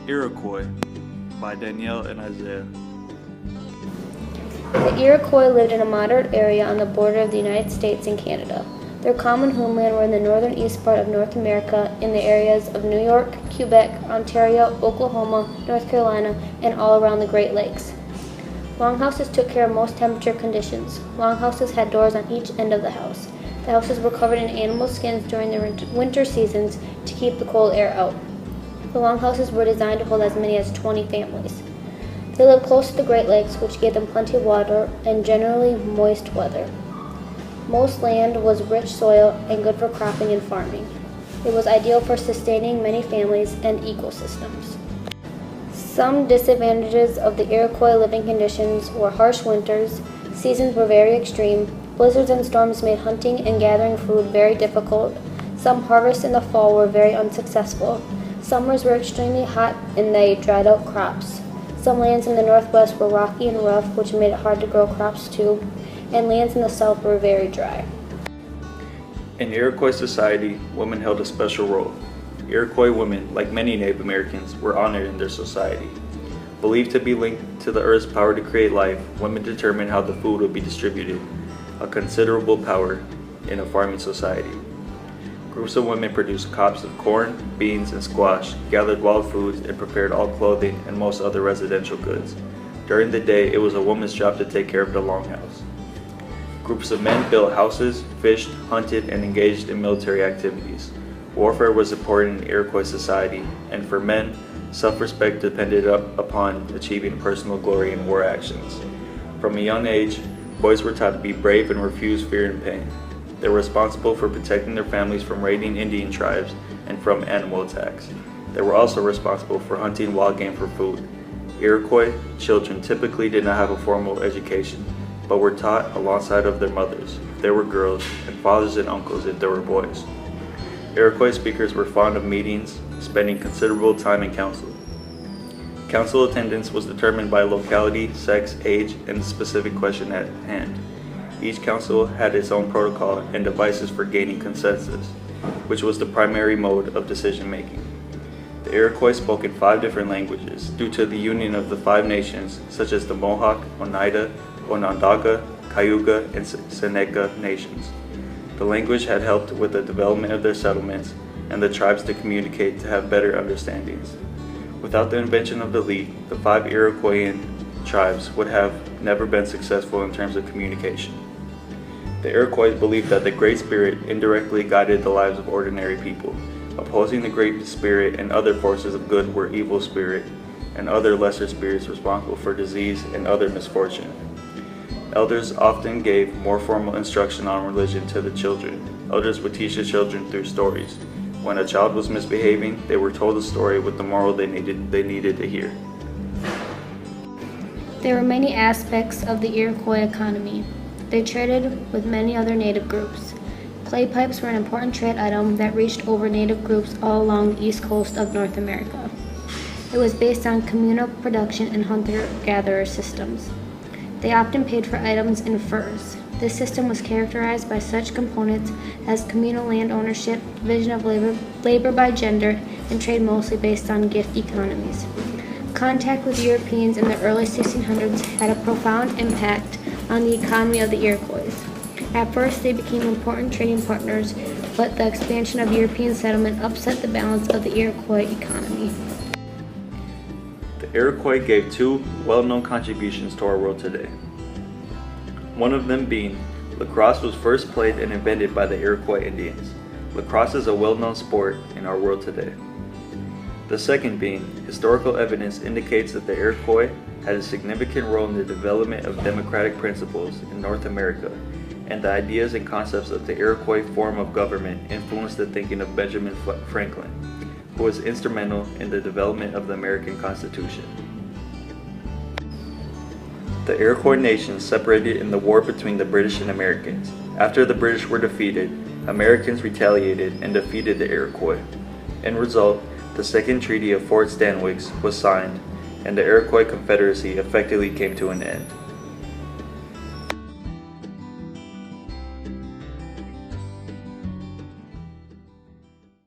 Iroquois by Danielle and Isaiah. The Iroquois lived in a moderate area on the border of the United States and Canada. Their common homeland were in the northern east part of North America in the areas of New York, Quebec, Ontario, Oklahoma, North Carolina, and all around the Great Lakes. Longhouses took care of most temperature conditions. Longhouses had doors on each end of the house. The houses were covered in animal skins during the winter seasons to keep the cold air out. The longhouses were designed to hold as many as 20 families. They lived close to the Great Lakes, which gave them plenty of water and generally moist weather. Most land was rich soil and good for cropping and farming. It was ideal for sustaining many families and ecosystems. Some disadvantages of the Iroquois living conditions were harsh winters, seasons were very extreme, blizzards and storms made hunting and gathering food very difficult, some harvests in the fall were very unsuccessful, summers were extremely hot and they dried out crops. Some lands in the northwest were rocky and rough, which made it hard to grow crops too, and lands in the south were very dry. In Iroquois society, women held a special role. Iroquois women, like many Native Americans, were honored in their society. Believed to be linked to the earth's power to create life, women determined how the food would be distributed, a considerable power in a farming society. Groups of women produced crops of corn, beans, and squash, gathered wild foods, and prepared all clothing and most other residential goods. During the day, it was a woman's job to take care of the longhouse. Groups of men built houses, fished, hunted, and engaged in military activities. Warfare was important in Iroquois society, and for men, self-respect depended upon achieving personal glory in war actions. From a young age, boys were taught to be brave and refuse fear and pain. They were responsible for protecting their families from raiding Indian tribes and from animal attacks. They were also responsible for hunting wild game for food. Iroquois children typically did not have a formal education, but were taught alongside of their mothers, if they were girls, and fathers and uncles if they were boys. Iroquois speakers were fond of meetings, spending considerable time in council. Council attendance was determined by locality, sex, age, and the specific question at hand. Each council had its own protocol and devices for gaining consensus, which was the primary mode of decision-making. The Iroquois spoke in 5 different languages due to the union of the 5 nations, such as the Mohawk, Oneida, Onondaga, Cayuga, and Seneca nations. The language had helped with the development of their settlements and the tribes to communicate to have better understandings. Without the invention of the League, the 5 Iroquoian tribes would have never been successful in terms of communication. The Iroquois believed that the Great Spirit indirectly guided the lives of ordinary people. Opposing the Great Spirit and other forces of good were evil spirit and other lesser spirits responsible for disease and other misfortune. Elders often gave more formal instruction on religion to the children. Elders would teach the children through stories. When a child was misbehaving, they were told a story with the moral they needed to hear. There were many aspects of the Iroquois economy. They traded with many other native groups. Clay pipes were an important trade item that reached over native groups all along the east coast of North America. It was based on communal production and hunter-gatherer systems. They often paid for items in furs. This system was characterized by such components as communal land ownership, division of labor by gender, and trade mostly based on gift economies. Contact with Europeans in the early 1600s had a profound impact on the economy of the Iroquois. At first, they became important trading partners, but the expansion of European settlement upset the balance of the Iroquois economy. The Iroquois gave 2 well-known contributions to our world today. One of them being, lacrosse was first played and invented by the Iroquois Indians. Lacrosse is a well-known sport in our world today. The second being, historical evidence indicates that the Iroquois had a significant role in the development of democratic principles in North America, and the ideas and concepts of the Iroquois form of government influenced the thinking of Benjamin Franklin, who was instrumental in the development of the American Constitution. The Iroquois nation separated in the war between the British and Americans. After the British were defeated, Americans retaliated and defeated the Iroquois. In result, the Second Treaty of Fort Stanwix was signed, and the Iroquois Confederacy effectively came to an end.